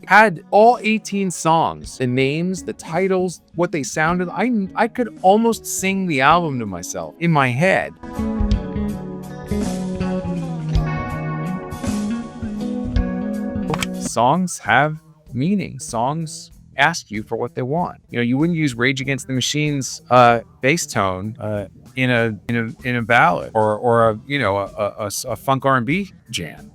had all 18 songs, the names, the titles, what they sounded. I could almost sing the album to myself in my head. Songs have meaning. Songs ask you for what they want. You know, you wouldn't use Rage Against the Machine's bass tone in a ballad or a funk R&B jam.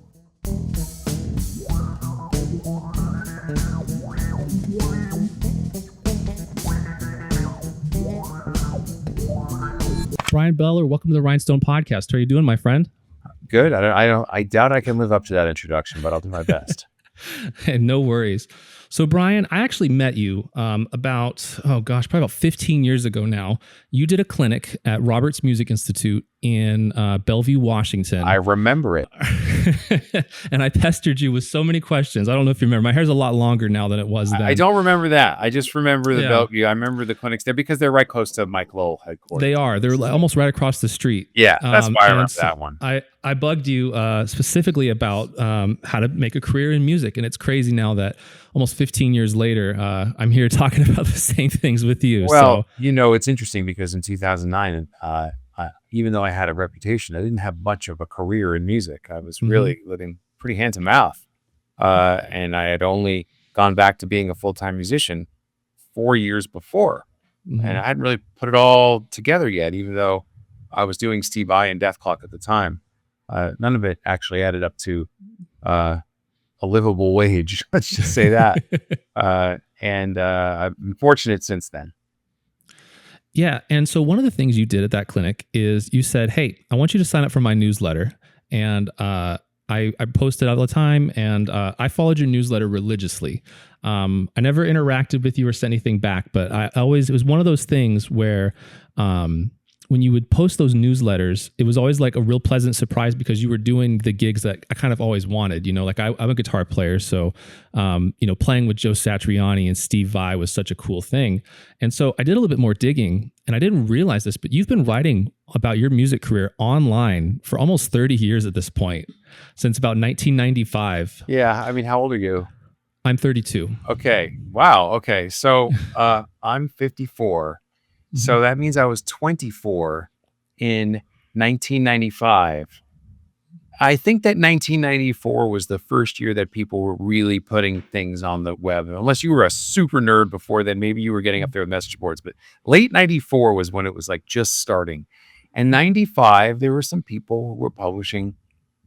Bryan Beller, welcome to the Rhinestone Podcast. How are you doing, my friend? Good. I doubt I can live up to that introduction, but I'll do my best. No worries. So, Bryan, I actually met you probably about 15 years ago now. You did a clinic at Roberts Music Institute in Bellevue, Washington. I remember it. And I pestered you with so many questions. I don't know if you remember. My hair's a lot longer now than it was then. I don't remember that. I just remember the Bellevue. I remember the clinics there because they're right close to Mike Lowell headquarters. They are. They're almost right across the street. Yeah, that's why I remember that one. I bugged you specifically about how to make a career in music. And it's crazy now that almost 15 years later, I'm here talking about the same things with you. Well, it's interesting because in 2009, even though I had a reputation, I didn't have much of a career in music. I was really living pretty hand to mouth. And I had only gone back to being a full-time musician 4 years before. And I hadn't really put it all together yet, even though I was doing Steve Vai and Dethklok at the time. None of it actually added up to a livable wage. Let's just say that. And I've been fortunate since then. Yeah. And so one of the things you did at that clinic is you said, hey, I want you to sign up for my newsletter. And I post it all the time. And I followed your newsletter religiously. I never interacted with you or sent anything back, but it was one of those things where when you would post those newsletters, it was always like a real pleasant surprise because you were doing the gigs that I kind of always wanted. Like I'm a guitar player, so playing with Joe Satriani and Steve Vai was such a cool thing. And so I did a little bit more digging, and I didn't realize this, but you've been writing about your music career online for almost 30 years at this point, since about 1995. Yeah, I mean, how old are you? I'm 32. Okay. Wow. Okay. So I'm 54. So that means I was 24 in 1995. I think that 1994 was the first year that people were really putting things on the web. Unless you were a super nerd before then, maybe you were getting up there with message boards. But late 94 was when it was like just starting. And 95, there were some people who were publishing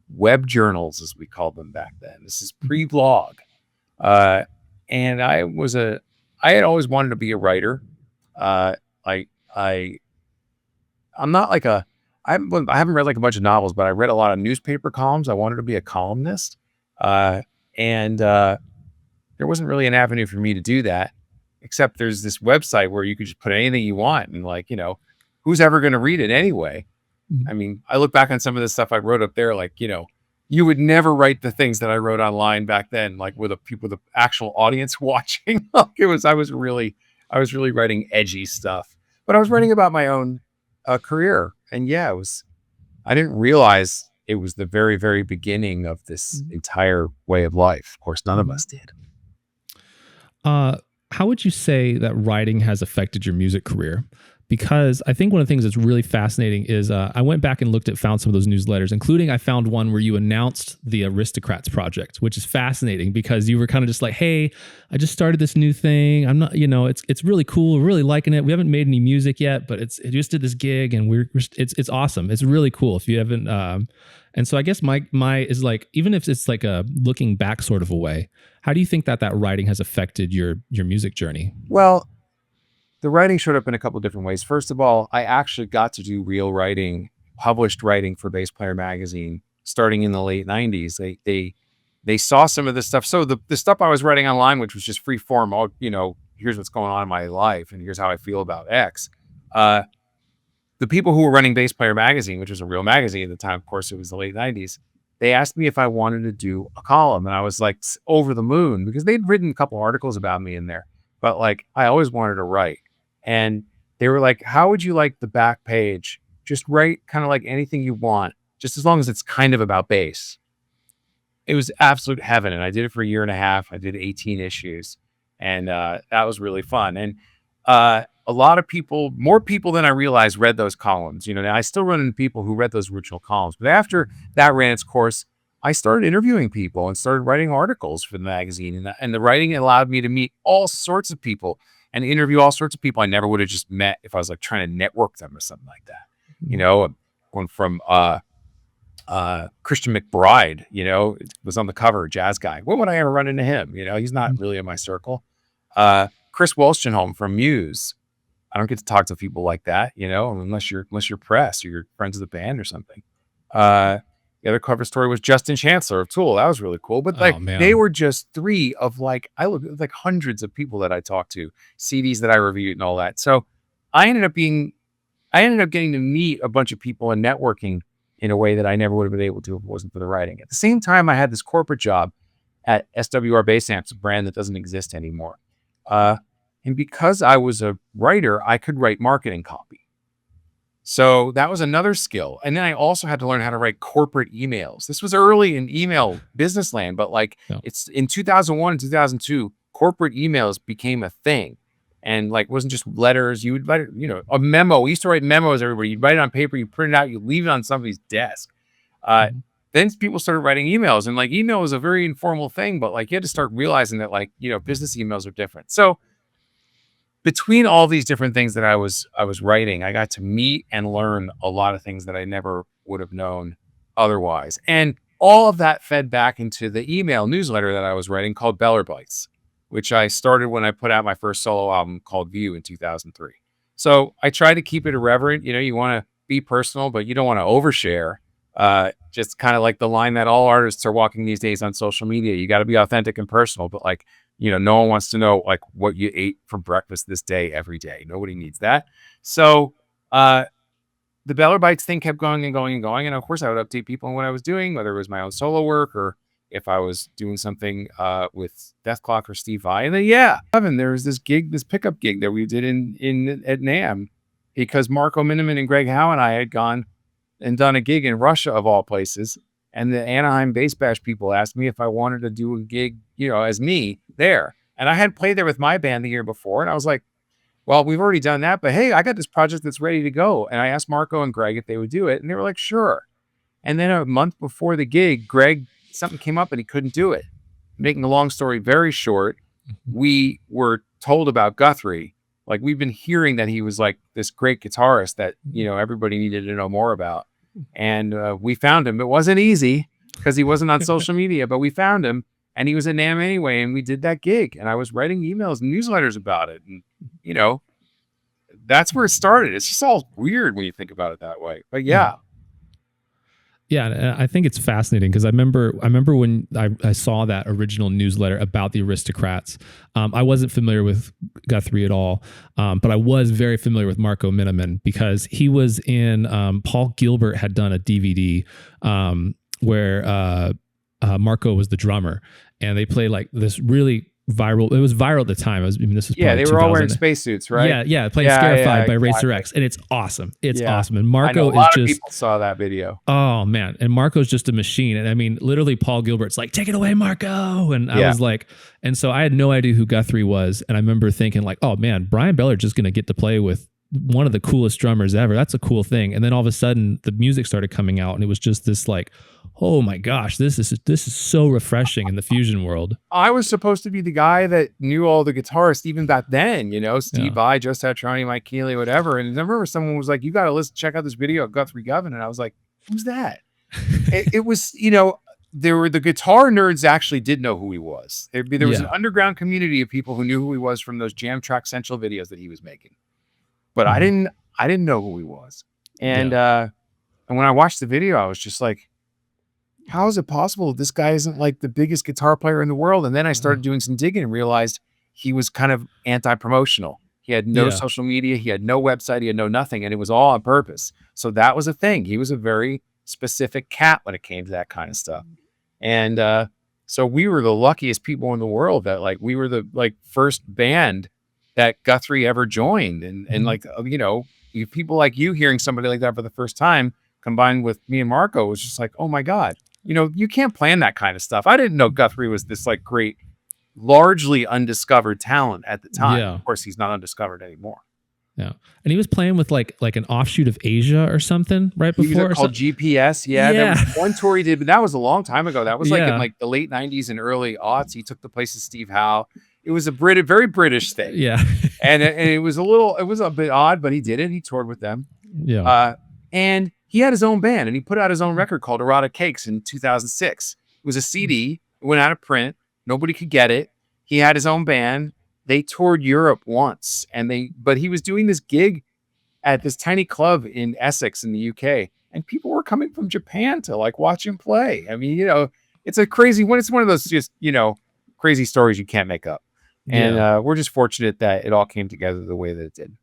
web journals, as we called them back then. This is pre-blog. And I had always wanted to be a writer. I'm not like I haven't read like a bunch of novels, but I read a lot of newspaper columns. I wanted to be a columnist. And there wasn't really an avenue for me to do that, except there's this website where you could just put anything you want. And who's ever going to read it anyway? I mean, I look back on some of the stuff I wrote up there, you would never write the things that I wrote online back then, like with the actual audience watching. I was really writing edgy stuff. But I was writing about my own career. And yeah, I didn't realize it was the very, very beginning of this entire way of life. Of course, none of us did. How would you say that writing has affected your music career? Because I think one of the things that's really fascinating is I went back and found some of those newsletters, including I found one where you announced the Aristocrats project, which is fascinating because you were kind of just like, hey, I just started this new thing. I'm not, it's really cool. We're really liking it. We haven't made any music yet, but it just did this gig and it's awesome. It's really cool if you haven't. And so I guess my is like, even if it's like a looking back sort of a way, how do you think that writing has affected your music journey? Well, the writing showed up in a couple of different ways. First of all, I actually got to do real writing, published writing for Bass Player magazine, starting in the late 90s. They saw some of this stuff. So the stuff I was writing online, which was just free form, here's what's going on in my life and here's how I feel about X. The people who were running Bass Player magazine, which was a real magazine at the time, of course, it was the late 90s, they asked me if I wanted to do a column. And I was like over the moon because they'd written a couple articles about me in there. But I always wanted to write. And they were like, how would you like the back page? Just write kind of like anything you want, just as long as it's kind of about bass. it was absolute heaven. And I did it for a year and a half. I did 18 issues, and that was really fun. And a lot of people, more people than I realized, read those columns. Now I still run into people who read those original columns, but after that ran its course, I started interviewing people and started writing articles for the magazine. And the writing allowed me to meet all sorts of people and interview all sorts of people I never would have just met if I was like trying to network them or something like that. Going from Christian McBride, was on the cover, jazz guy. When would I ever run into him? He's not really in my circle. Chris Wolstenholme from Muse. I don't get to talk to people like that, unless you're press or you're friends of the band or something. The other cover story was Justin Chancellor of Tool. That was really cool. But they were just three of I looked at hundreds of people that I talked to, CDs that I reviewed and all that. So I ended up getting to meet a bunch of people and networking in a way that I never would have been able to if it wasn't for the writing. At the same time, I had this corporate job at SWR Bass Amps, a brand that doesn't exist anymore. And because I was a writer, I could write marketing copy. So that was another skill. And then I also had to learn how to write corporate emails. This was early in email business land, but it's in 2001 and 2002, corporate emails became a thing. And it wasn't just letters. You would write, a memo. We used to write memos, everybody. You'd write it on paper, you print it out, you leave it on somebody's desk. Then people started writing emails, and email was a very informal thing, but you had to start realizing that business emails are different. So between all these different things that I was writing, I got to meet and learn a lot of things that I never would have known otherwise. And all of that fed back into the email newsletter that I was writing called Beller Bites, which I started when I put out my first solo album called View in 2003. So I try to keep it irreverent. You want to be personal, but you don't want to overshare. Just kind of like the line that all artists are walking these days on social media. You got to be authentic and personal, but no one wants to know what you ate for breakfast this day every day. Nobody needs that. So the Beller Bites thing kept going and going and going. And of course I would update people on what I was doing, whether it was my own solo work or if I was doing something with Dethklok or Steve Vai. And then there was this pickup gig that we did at NAMM, because Marco Minnemann and Greg Howe and I had gone and done a gig in Russia of all places. And the Anaheim Bass Bash people asked me if I wanted to do a gig, as me there. And I had played there with my band the year before. And I was like, well, we've already done that, but hey, I got this project that's ready to go. And I asked Marco and Greg if they would do it. And they were like, sure. And then a month before the gig, something came up and he couldn't do it. Making a long story very short, we were told about Guthrie. We've been hearing that he was this great guitarist that, everybody needed to know more about. And we found him. It wasn't easy because he wasn't on social media, but we found him and he was at NAMM anyway. And we did that gig and I was writing emails and newsletters about it. And, that's where it started. It's just all weird when you think about it that way. But yeah. Yeah, and I think it's fascinating because I remember when I saw that original newsletter about the Aristocrats. I wasn't familiar with Guthrie at all, but I was very familiar with Marco Minnemann because he was in Paul Gilbert had done a DVD where Marco was the drummer, and they played this really viral. It was viral at the time. This was they were all wearing spacesuits, right? Yeah, playing Scarified by Racer X, and it's awesome. It's awesome. And Marco a lot of people saw that video. Oh man, and Marco's just a machine. And literally, Paul Gilbert's like, "Take it away, Marco!" And I was like, and so I had no idea who Guthrie was, and I remember thinking oh man, Bryan Beller's just gonna get to play with one of the coolest drummers ever. That's a cool thing. And then all of a sudden, the music started coming out, and it was just this oh my gosh, this is so refreshing in the fusion world. I was supposed to be the guy that knew all the guitarists even back then, Steve Vai, Joe Satriani, Mike Keneally, whatever. And I remember someone was like, you got to check out this video of Guthrie Govan. And I was like, who's that? it was, there were the guitar nerds actually did know who he was. There was an underground community of people who knew who he was from those Jam Track Central videos that he was making. But I didn't know who he was. And and when I watched the video, I was just like, how is it possible this guy isn't the biggest guitar player in the world? And then I started doing some digging and realized he was kind of anti-promotional. He had no social media. He had no website. He had no nothing. And it was all on purpose. So that was a thing. He was a very specific cat when it came to that kind of stuff. And so we were the luckiest people in the world that we were the first band that Guthrie ever joined. And people like you hearing somebody like that for the first time combined with me and Marco was just oh my God. you can't plan that kind of stuff. I didn't know Guthrie was this like great, largely undiscovered talent at the time. Yeah. Of course, he's not undiscovered anymore. Yeah. And he was playing with like an offshoot of Asia or something right He was before. called GPS. Yeah, there Yeah. was one tour he did, but that was a long time ago. That was like in Yeah. like the late 90s and early aughts. He took the place of Steve Vai. It was a very British thing. Yeah. and it was a bit odd, but he did it. He toured with them. Yeah. And he had his own band, and he put out his own record called Erotic Cakes in 2006. It was a CD. It went out of print. Nobody could get it. He had his own band. They toured Europe once, but he was doing this gig at this tiny club in Essex in the UK, and people were coming from Japan to like watch him play. I mean, it's a crazy one. It's one of those just, crazy stories you can't make up. And we're just fortunate that it all came together the way that it did.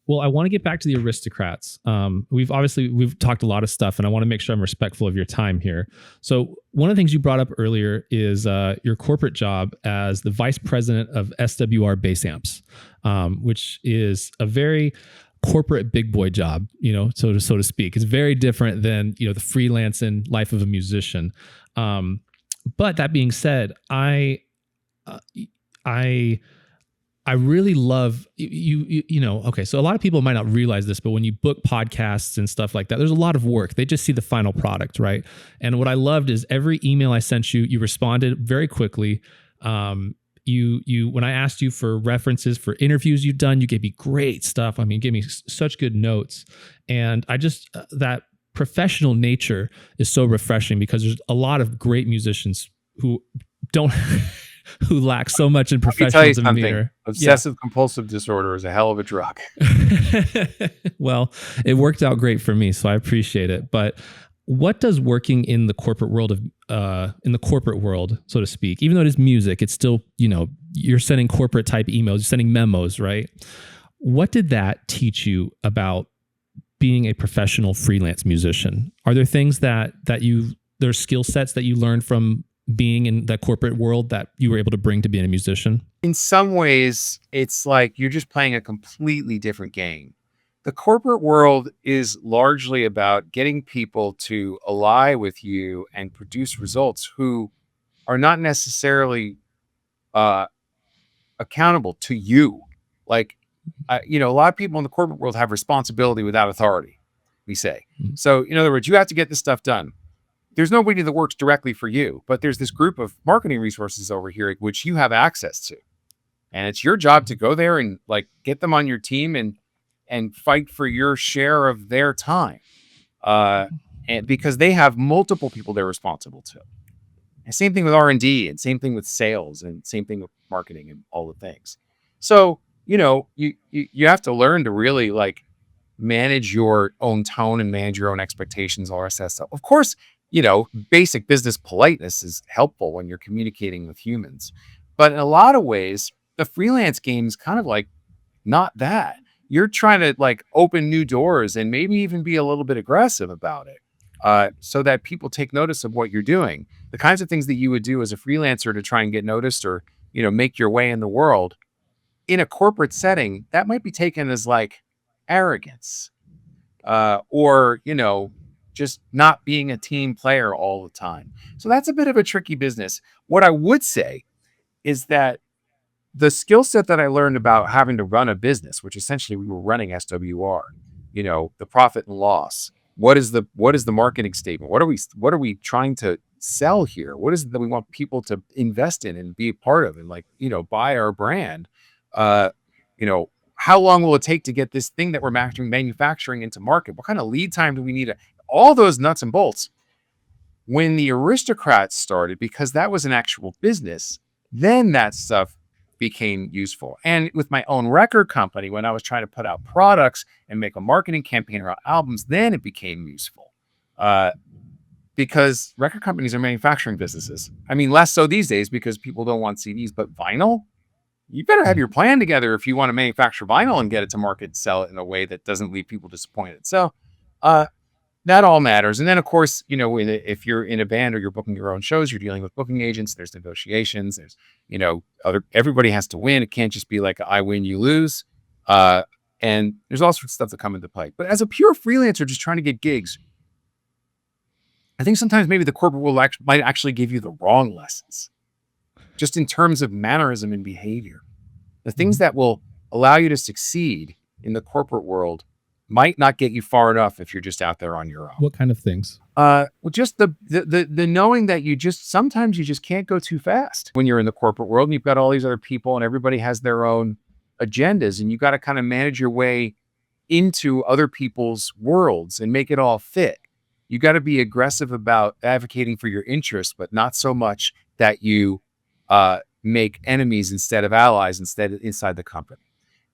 Well, I want to get back to the Aristocrats. We've talked a lot of stuff, and I want to make sure I'm respectful of your time here. So one of the things you brought up earlier is your corporate job as the vice president of SWR Bass Amps, which is a very corporate big boy job, so to speak. It's very different than the freelancing life of a musician. But that being said, I really love okay. So a lot of people might not realize this, but when you book podcasts and stuff like that, there's a lot of work. They just see the final product, right? And what I loved is every email I sent you, you responded very quickly. When I asked you for references for interviews you've done, you gave me great stuff. I mean, gave me such good notes. And I just, that professional nature is so refreshing because there's a lot of great musicians who don't, who lack so much in professionalism. Obsessive compulsive disorder is a hell of a drug. Well, it worked out great for me, so I appreciate it. But what does working in the corporate world so to speak, even though it is music, it's still, you're sending corporate type emails, you're sending memos, right? What did that teach you about being a professional freelance musician? Are there things there's skill sets that you learned from being in that corporate world that you were able to bring to being a musician? In some ways, it's like you're just playing a completely different game. The corporate world is largely about getting people to ally with you and produce results who are not necessarily accountable to you. Like, a lot of people in the corporate world have responsibility without authority, we say. Mm-hmm. So in other words, you have to get this stuff done. There's nobody that works directly for you, but there's this group of marketing resources over here, which you have access to. And it's your job to go there and like get them on your team and fight for your share of their time. And because they have multiple people they're responsible to. And same thing with R&D, and same thing with sales, and same thing with marketing and all the things. So, you have to learn to really like manage your own tone and manage your own expectations, all that stuff. Of course, basic business politeness is helpful when you're communicating with humans. But in a lot of ways, the freelance game is kind of like not that. You're trying to like open new doors and maybe even be a little bit aggressive about it, so that people take notice of what you're doing. The kinds of things that you would do as a freelancer to try and get noticed or, make your way in the world in a corporate setting, that might be taken as like arrogance, or, just not being a team player all the time. So that's a bit of a tricky business. What I would say is that the skill set that I learned about having to run a business, which essentially we were running SWR, the profit and loss. What is the marketing statement? What are we trying to sell here? What is it that we want people to invest in and be a part of and like, buy our brand? How long will it take to get this thing that we're manufacturing into market? What kind of lead time do we need? All those nuts and bolts. When the Aristocrats started, because that was an actual business, then that stuff became useful. And with my own record company, when I was trying to put out products and make a marketing campaign around albums, then it became useful. Because record companies are manufacturing businesses. I mean, less so these days because people don't want CDs, but vinyl, you better have your plan together if you want to manufacture vinyl and get it to market and sell it in a way that doesn't leave people disappointed. So that all matters. And then, of course, if you're in a band or you're booking your own shows, you're dealing with booking agents. There's negotiations. There's, everybody has to win. It can't just be like I win, you lose. And there's all sorts of stuff that come into play. But as a pure freelancer, just trying to get gigs, I think sometimes maybe the corporate world might actually give you the wrong lessons, just in terms of mannerism and behavior. The things Mhm. that will allow you to succeed in the corporate world might not get you far enough if you're just out there on your own. What kind of things? Well, just the knowing that sometimes you just can't go too fast when you're in the corporate world and you've got all these other people and everybody has their own agendas and you got to kind of manage your way into other people's worlds and make it all fit. You got to be aggressive about advocating for your interests, but not so much that you make enemies instead of allies inside the company.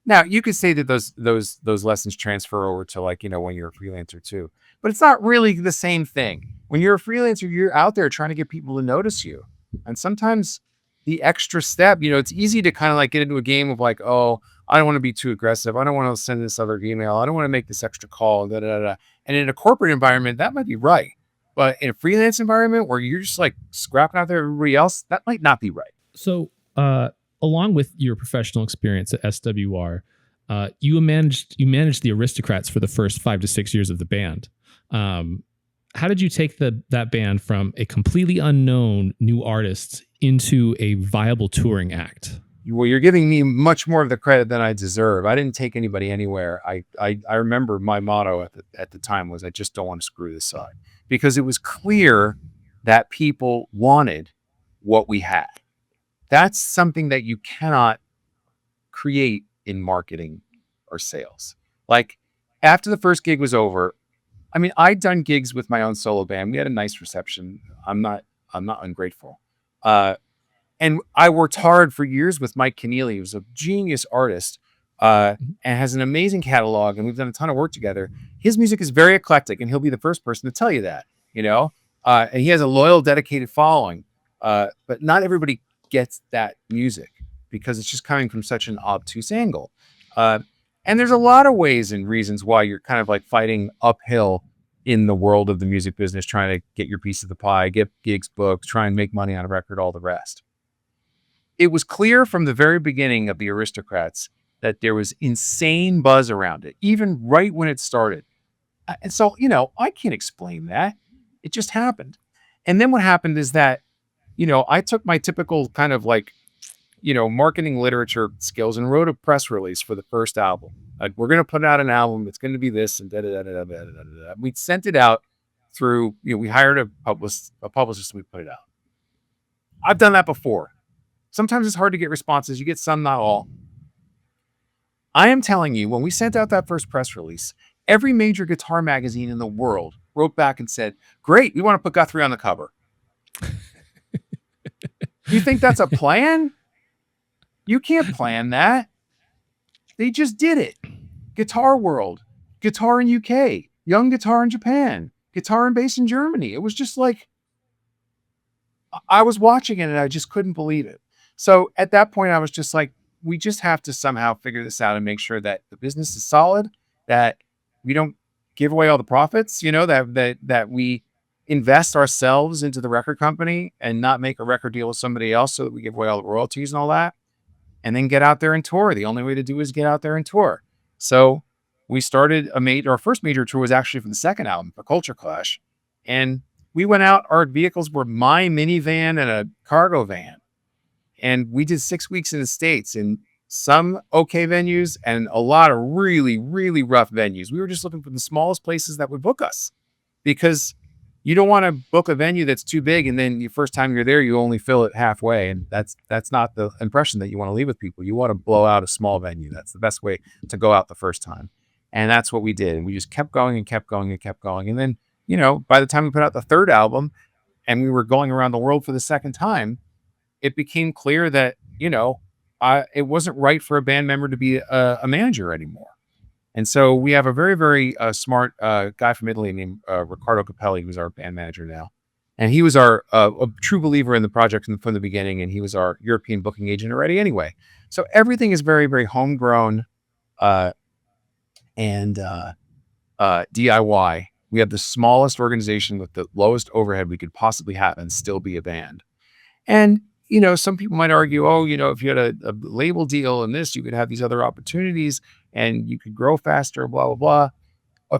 Now, you could say that those lessons transfer over to, like, when you're a freelancer too, but it's not really the same thing. When you're a freelancer, you're out there trying to get people to notice you. And sometimes the extra step, it's easy to kind of like get into a game of like, oh, I don't want to be too aggressive. I don't want to send this other email. I don't want to make this extra call. Da, da, da, da. And in a corporate environment, that might be right. But in a freelance environment where you're just like scrapping out there everybody else, that might not be right. So, along with your professional experience at SWR, you managed the Aristocrats for the first 5 to 6 years of the band. How did you take that band from a completely unknown new artist into a viable touring act? Well, you're giving me much more of the credit than I deserve. I didn't take anybody anywhere. I remember my motto at the time was, I just don't want to screw this up, because it was clear that people wanted what we had. That's something that you cannot create in marketing or sales. Like, after the first gig was over, I mean, I'd done gigs with my own solo band. We had a nice reception. I'm not ungrateful. And I worked hard for years with Mike Keneally, who's a genius artist, and has an amazing catalog, and we've done a ton of work together. His music is very eclectic, and he'll be the first person to tell you that, and he has a loyal, dedicated following. But not everybody gets that music because it's just coming from such an obtuse angle. And there's a lot of ways and reasons why you're kind of like fighting uphill in the world of the music business, trying to get your piece of the pie, get gigs booked, try and make money on a record, all the rest. It was clear from the very beginning of the Aristocrats that there was insane buzz around it, even right when it started. And so, I can't explain that. It just happened. And then what happened is that, I took my typical kind of like, marketing literature skills and wrote a press release for the first album. Like, we're going to put out an album. It's going to be this and da da da da da da da. We sent it out through, we hired a publicist and we put it out. I've done that before. Sometimes it's hard to get responses. You get some, not all. I am telling you, when we sent out that first press release, every major guitar magazine in the world wrote back and said, great, we want to put Guthrie on the cover. You think that's a plan? You can't plan that. They just did it. Guitar World, Guitar in UK, Young Guitar in Japan, Guitar and Bass in Germany. It was just like, I was watching it and I just couldn't believe it. So at that point, I was just like, we just have to somehow figure this out and make sure that the business is solid, that we don't give away all the profits, that we invest ourselves into the record company and not make a record deal with somebody else so that we give away all the royalties and all that, and then get out there and tour. The only way to do is get out there and tour. So we started our first major tour was actually for the second album, for Culture Clash. And we went out, our vehicles were my minivan and a cargo van. And we did 6 weeks in the States in some okay venues and a lot of really, really rough venues. We were just looking for the smallest places that would book us, because you don't want to book a venue that's too big and then the first time you're there, you only fill it halfway. And that's not the impression that you want to leave with people. You want to blow out a small venue. That's the best way to go out the first time. And that's what we did. And we just kept going and kept going and kept going. And then, by the time we put out the third album and we were going around the world for the second time, it became clear that, it wasn't right for a band member to be a manager anymore. And so we have a very, very smart guy from Italy named Riccardo Capelli, who's our band manager now. And he was a true believer in the project from the beginning, and he was our European booking agent already anyway. So everything is very, very homegrown and DIY. We have the smallest organization with the lowest overhead we could possibly have and still be a band. And some people might argue, if you had a label deal and this, you could have these other opportunities and you could grow faster, blah, blah, blah.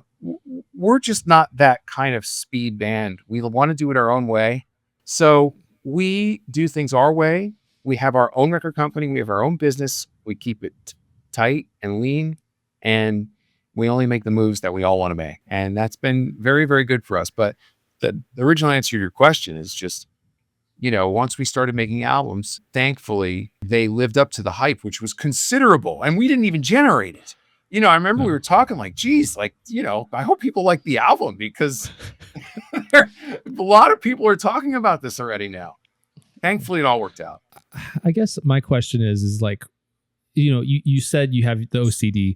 we're just not that kind of speed band. We want to do it our own way. So we do things our way. We have our own record company. We have our own business. We keep it tight and lean, and we only make the moves that we all want to make. And that's been very, very good for us. But the original answer to your question is just, once we started making albums, thankfully, they lived up to the hype, which was considerable. And we didn't even generate it. I remember we were talking like, geez, like, I hope people like the album, because a lot of people are talking about this already now. Thankfully, it all worked out. I guess my question is like, you said you have the OCD.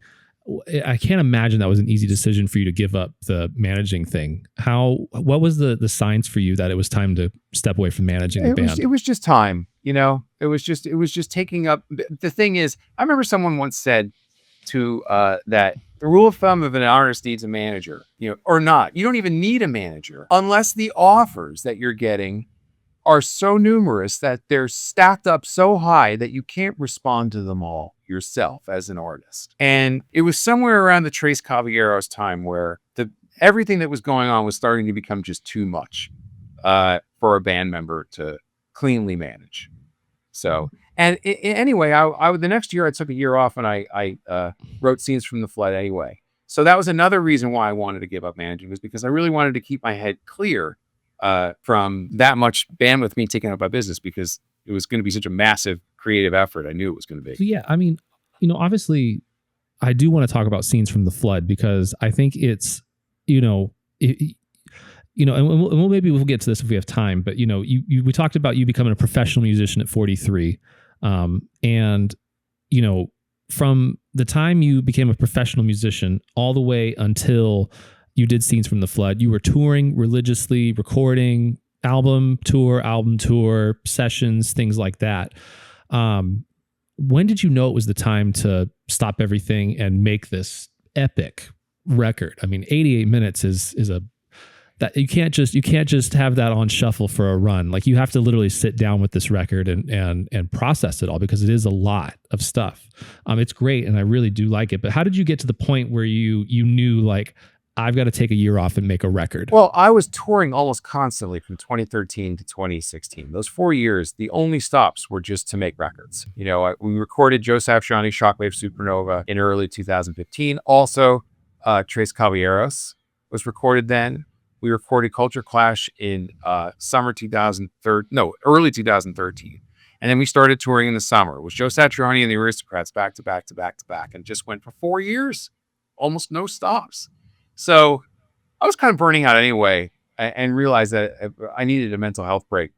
I can't imagine that was an easy decision for you to give up the managing thing. What was the signs for you that it was time to step away from managing the band? It was just time, it was just taking up. The thing is, I remember someone once said to that the rule of thumb of an artist needs a manager, or not. You don't even need a manager unless the offers that you're getting are so numerous that they're stacked up so high that you can't respond to them all yourself as an artist. And it was somewhere around the Tres Caballeros time where everything that was going on was starting to become just too much for a band member to cleanly manage. So, and anyway, the next year I took a year off and I wrote Scenes from the Flood anyway. So that was another reason why I wanted to give up managing, was because I really wanted to keep my head clear from that much bandwidth being taken up by business, because it was going to be such a massive creative effort. I knew it was going to be. So yeah, I mean, obviously I do want to talk about Scenes from the Flood, because I think it's, and maybe we'll get to this if we have time, but we talked about you becoming a professional musician at 43. And from the time you became a professional musician all the way until you did Scenes from the Flood, you were touring religiously, recording album tour, sessions, things like that. When did you know it was the time to stop everything and make this epic record? I mean, 88 minutes is that you can't just have that on shuffle for a run. Like, you have to literally sit down with this record and process it all, because it is a lot of stuff. It's great, and I really do like it. But how did you get to the point where you knew, like, I've got to take a year off and make a record? Well, I was touring almost constantly from 2013 to 2016. Those 4 years, the only stops were just to make records. We recorded Joe Satriani, Shockwave, Supernova in early 2015. Also, Tres Caballeros was recorded then. We recorded Culture Clash in early 2013. And then we started touring in the summer. It was Joe Satriani and the Aristocrats back to back to back to back, and just went for 4 years, almost no stops. So I was kind of burning out anyway, and realized that I needed a mental health break,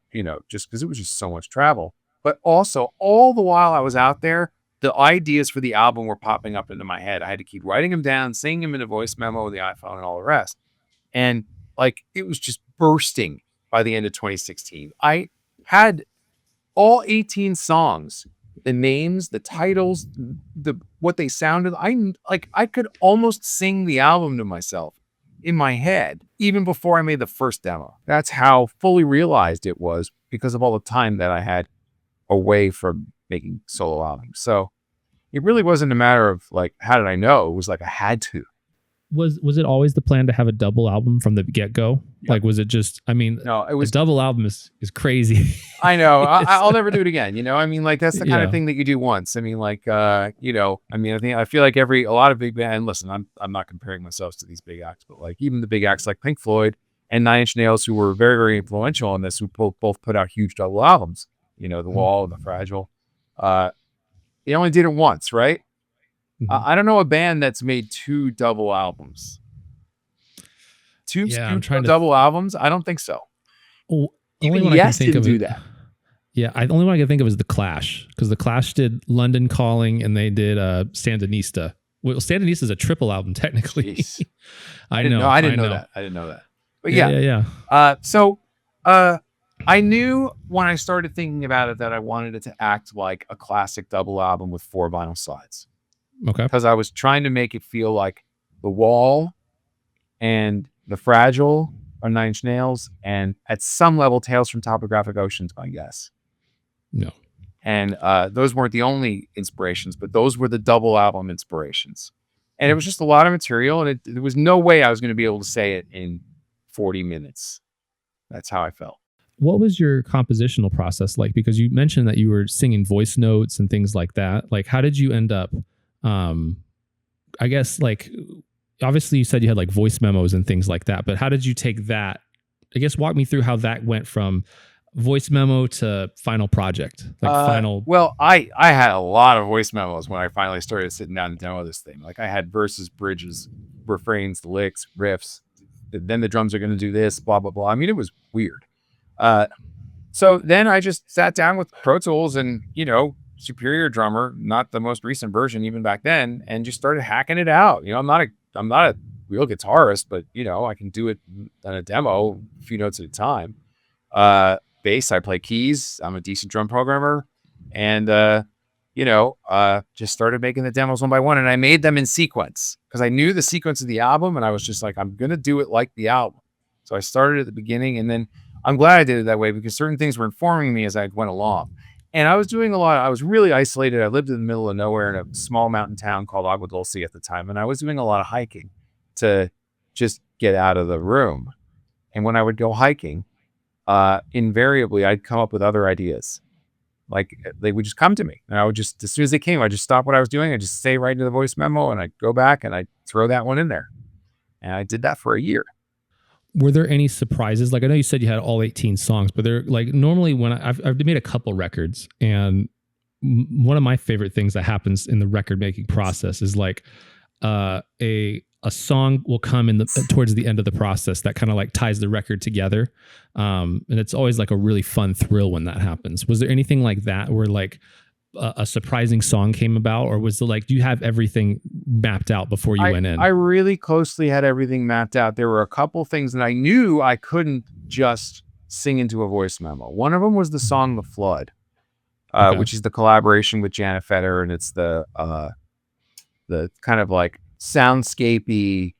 just because it was just so much travel. But also, all the while I was out there, the ideas for the album were popping up into my head. I had to keep writing them down, saying them in a voice memo with the iPhone and all the rest. And it was just bursting by the end of 2016. I had all 18 songs, the names, the titles, what they sounded. I could almost sing the album to myself in my head, even before I made the first demo. That's how fully realized it was, because of all the time that I had away from making solo albums. So it really wasn't a matter of how did I know? It was I had to. Was it always the plan to have a double album from the get-go? Yep. Was it just, no, it was a double album is crazy. I know. I'll never do it again. That's the kind of thing that you do once. I feel like a lot of big band, listen, I'm not comparing myself to these big acts, but even the big acts like Pink Floyd and Nine Inch Nails, who were very, very influential on this, who both put out huge double albums, The Wall and The Fragile. They only did it once, right? Mm-hmm. I don't know a band that's made 2 double albums. Two double albums? I don't think so. Well, even Yes didn't do that. Yeah, the only one I can think of is The Clash, because The Clash did London Calling and they did Sandinista. Well, Sandinista is a triple album technically. I didn't know that. But yeah. So I knew when I started thinking about it that I wanted it to act like a classic double album with 4 vinyl sides. Okay. Because I was trying to make it feel like The Wall and The Fragile are Nine Inch Nails, and at some level Tales from Topographic Oceans, I guess. No. And those weren't the only inspirations, but those were the double album inspirations. And it was just a lot of material, and there was no way I was going to be able to say it in 40 minutes. That's how I felt. What was your compositional process like? Because you mentioned that you were singing voice notes and things like that. Like, how did you end up, I guess, like, obviously you said you had like voice memos and things like that, but how did you take that? I guess walk me through how that went from voice memo to final project, like final. Well, I had a lot of voice memos when I finally started sitting down and demo this thing. Like I had verses, bridges, refrains, licks, riffs. Then the drums are going to do this, blah, blah, blah. I mean, it was weird. So then I just sat down with Pro Tools and, Superior Drummer, not the most recent version, even back then, and just started hacking it out. I'm not a real guitarist, but I can do it on a demo, a few notes at a time. Bass, I play keys. I'm a decent drum programmer, and just started making the demos one by one, and I made them in sequence because I knew the sequence of the album, and I was just like, I'm gonna do it like the album. So I started at the beginning, and then I'm glad I did it that way because certain things were informing me as I went along. And I was doing a lot. I was really isolated. I lived in the middle of nowhere in a small mountain town called Agua Dulce at the time, and I was doing a lot of hiking to just get out of the room. And when I would go hiking, invariably I'd come up with other ideas. Like they would just come to me, and I would just, as soon as they came, I'd just stop what I was doing. I'd just say right into the voice memo, and I'd go back and I'd throw that one in there. And I did that for a year. Were there any surprises? Like I know you said you had all 18 songs, but they're like normally when I've made a couple records, and one of my favorite things that happens in the record making process is like a song will come in towards the end of the process that kind of like ties the record together, and it's always like a really fun thrill when that happens. Was there anything like that where like a surprising song came about, or was it like, do you have everything mapped out before you went in? I really closely had everything mapped out. There were a couple things that I knew I couldn't just sing into a voice memo. One of them was the song "The Flood," which is the collaboration with Janet Fetter, and it's the kind of like soundscapey,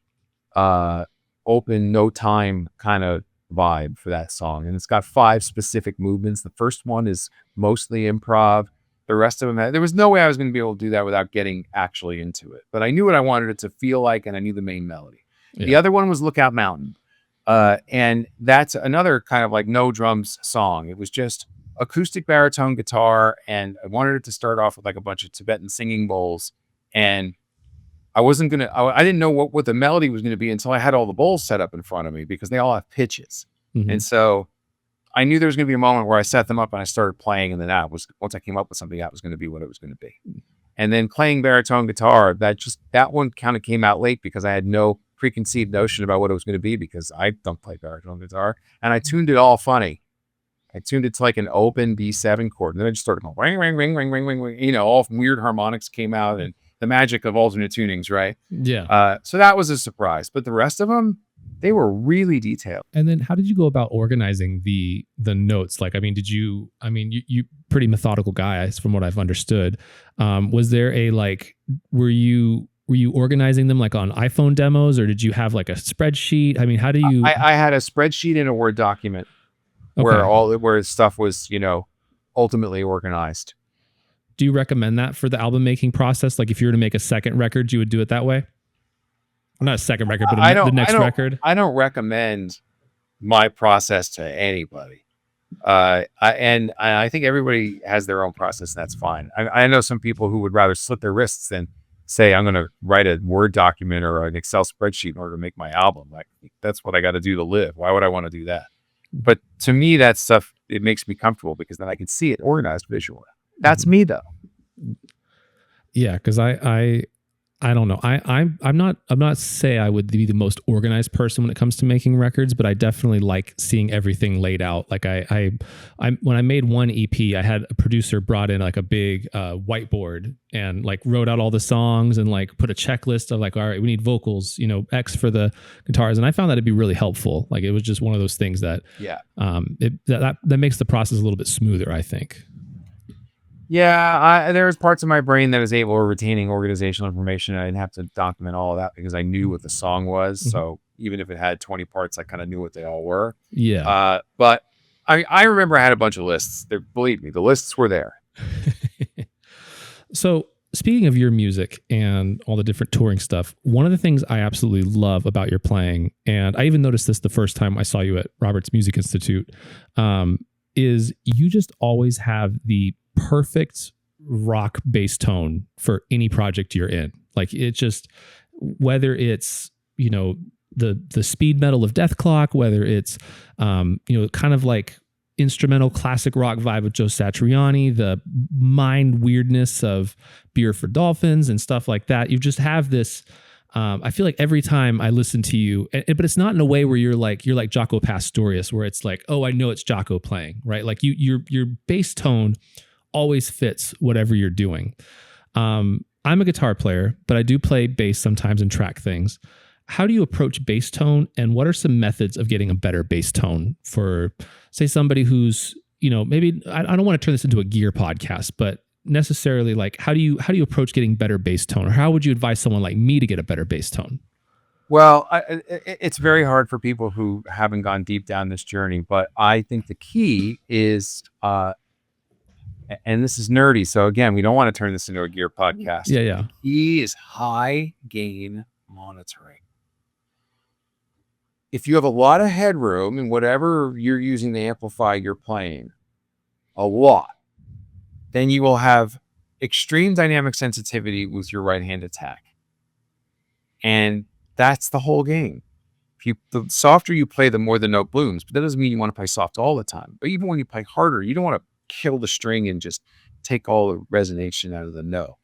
open, no time kind of vibe for that song. And it's got 5 specific movements. The first one is mostly improv. The rest of them, there was no way I was going to be able to do that without getting actually into it. But I knew what I wanted it to feel like, and I knew the main melody. Yeah. The other one was Lookout Mountain. And that's another kind of like no drums song. It was just acoustic baritone guitar, and I wanted it to start off with like a bunch of Tibetan singing bowls. And I didn't know what the melody was going to be until I had all the bowls set up in front of me because they all have pitches. Mm-hmm. And so I knew there was going to be a moment where I set them up and I started playing, and then once I came up with something, that was going to be what it was going to be. And then playing baritone guitar, that one kind of came out late because I had no preconceived notion about what it was going to be because I don't play baritone guitar, and I tuned it all funny. I tuned it to like an open B7 chord, and then I just started going ring, ring, ring, ring, ring, ring, ring. All weird harmonics came out, and the magic of alternate tunings, right? Yeah. So that was a surprise, but the rest of them, they were really detailed. And then how did you go about organizing the notes? Like, I mean, you pretty methodical guy from what I've understood. Was there were you organizing them like on iPhone demos, or did you have like a spreadsheet? I mean, how do you? I had a spreadsheet in a Word document where stuff was, ultimately organized. Do you recommend that for the album making process? Like if you were to make a second record, you would do it that way? Not a second record, but the next record. I don't recommend my process to anybody. I think everybody has their own process, and that's fine. I know some people who would rather slit their wrists than say, I'm going to write a Word document or an Excel spreadsheet in order to make my album. Like that's what I got to do to live. Why would I want to do that? But to me, that stuff, it makes me comfortable because then I can see it organized visually. That's me though. Yeah. Cause I don't know. I'm not say I would be the most organized person when it comes to making records, but I definitely like seeing everything laid out. Like I when I made one EP, I had a producer brought in like a big whiteboard and like wrote out all the songs and like put a checklist of like, all right, we need vocals, X for the guitars. And I found that to be really helpful. Like it was just one of those things that, that makes the process a little bit smoother, I think. Yeah, there's parts of my brain that is able of retaining organizational information. I didn't have to document all of that because I knew what the song was. Mm-hmm. So even if it had 20 parts, I kind of knew what they all were. Yeah. But I remember I had a bunch of lists. Believe me, the lists were there. So speaking of your music and all the different touring stuff, one of the things I absolutely love about your playing, and I even noticed this the first time I saw you at Robert's Music Institute, is you just always have the perfect rock bass tone for any project you're in. Like it just, whether it's, you know, the speed metal of Dethklok, whether it's, you know, kind of like instrumental classic rock vibe of Joe Satriani, the mind weirdness of Beer for Dolphins and stuff like that. You just have this, I feel like every time I listen to you, but it's not in a way where you're like Jaco Pastorius, where it's like, oh, I know it's Jaco playing, right? Like your bass tone always fits whatever you're doing. I'm a guitar player, but I do play bass sometimes and track things. How do you approach bass tone, and what are some methods of getting a better bass tone for, say, somebody who's, you know, maybe I don't want to turn this into a gear podcast, but necessarily like how do you approach getting better bass tone, or how would you advise someone like me to get a better bass tone? Well, it's very hard for people who haven't gone deep down this journey, but I think the key is, and this is nerdy, so again, we don't want to turn this into a gear podcast. Yeah. The key is high gain monitoring. If you have a lot of headroom in whatever you're using to amplify you're playing, a lot, then you will have extreme dynamic sensitivity with your right hand attack. And that's the whole game. The softer you play, the more the note blooms. But that doesn't mean you want to play soft all the time. But even when you play harder, you don't want to kill the string and just take all the resonation out of the note.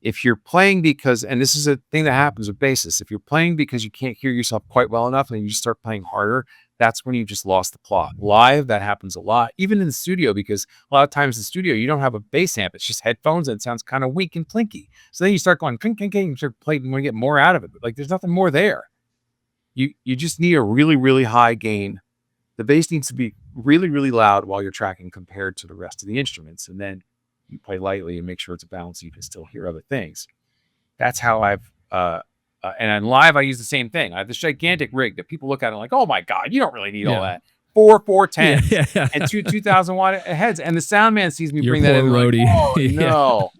If you're playing because, and this is a thing that happens with bassists, if you're playing because you can't hear yourself quite well enough and you start playing harder, that's when you just lost the plot. Live, that happens a lot, even in the studio, because a lot of times in the studio, you don't have a bass amp. It's just headphones and it sounds kind of weak and plinky. So then you start going clink, clink, clink, you start playing and want to get more out of it. But like, there's nothing more there. You just need a really, really high gain. The bass needs to be really, really loud while you're tracking compared to the rest of the instruments. And then you play lightly and make sure it's a balance so you can still hear other things. That's how I've, and on live, I use the same thing. I have this gigantic rig that people look at and like, oh my God, you don't really need all that. 410 and 2,000 watt heads. And the sound man sees me bring that in. Roadie. Like, oh, no.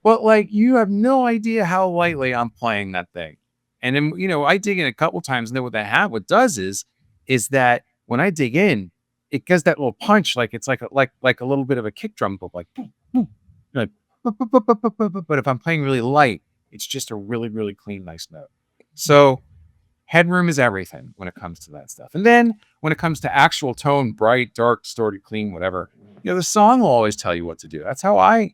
But like, you have no idea how lightly I'm playing that thing. And then, you know, I dig in a couple times, and then what does is that when I dig in, it gives that little punch, like it's like a little bit of a kick drum, but like, boom, boom, like, but if I'm playing really light, it's just a really, really clean, nice note. So headroom is everything when it comes to that stuff. And then when it comes to actual tone, bright, dark, distorted, clean, whatever, you know, the song will always tell you what to do. That's how I've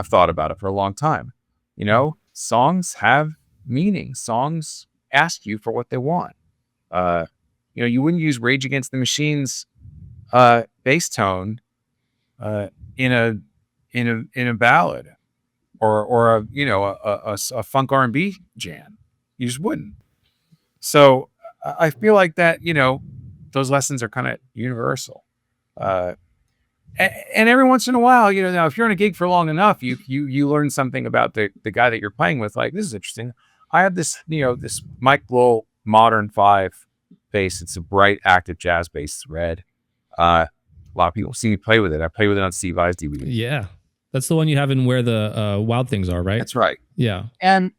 thought about it for a long time. You know, songs have meaning. Songs ask you for what they want. You know, you wouldn't use Rage Against the Machine's bass tone in a ballad or a, you know, a funk R&B jam. You just wouldn't. So I feel like that, you know, those lessons are kind of universal. And every once in a while, you know, now if you're on a gig for long enough, you learn something about the guy that you're playing with. Like, this is interesting. I have this, you know, this Mike Lowell Modern 5 bass. It's a bright, active jazz bass. It's red. A lot of people see me play with it. I play with it on Steve Vai's DVD. Yeah. That's the one you have in Where the Wild Things Are, right? That's right. Yeah. And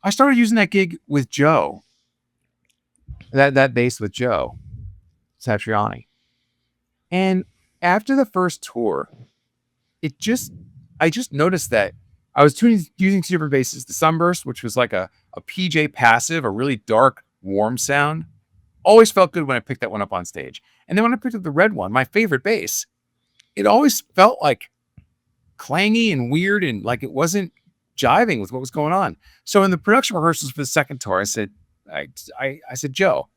I started using that gig with Joe. That bass with Joe Satriani. And after the first tour, I just noticed that I was using two different basses. The Sunburst, which was like a PJ passive, a really dark, warm sound. Always felt good when I picked that one up on stage. And then when I picked up the red one, my favorite bass, it always felt like clangy and weird and like it wasn't jiving with what was going on. So in the production rehearsals for the second tour, I said, Joe,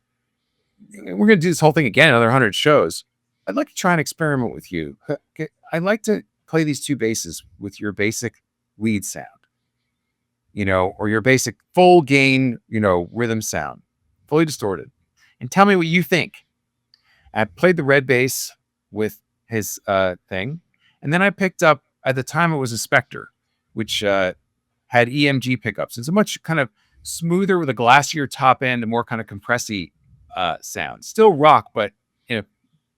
we're going to do this whole thing again, another 100 shows. I'd like to try and experiment with you. I'd like to play these two basses with your basic lead sound, you know, or your basic full gain, you know, rhythm sound, fully distorted, and tell me what you think. I played the red bass with his thing, and then I picked up, at the time it was a Spectre, which had EMG pickups. It's a much kind of smoother with a glassier top end, a more kind of compressy sound. Still rock, but in a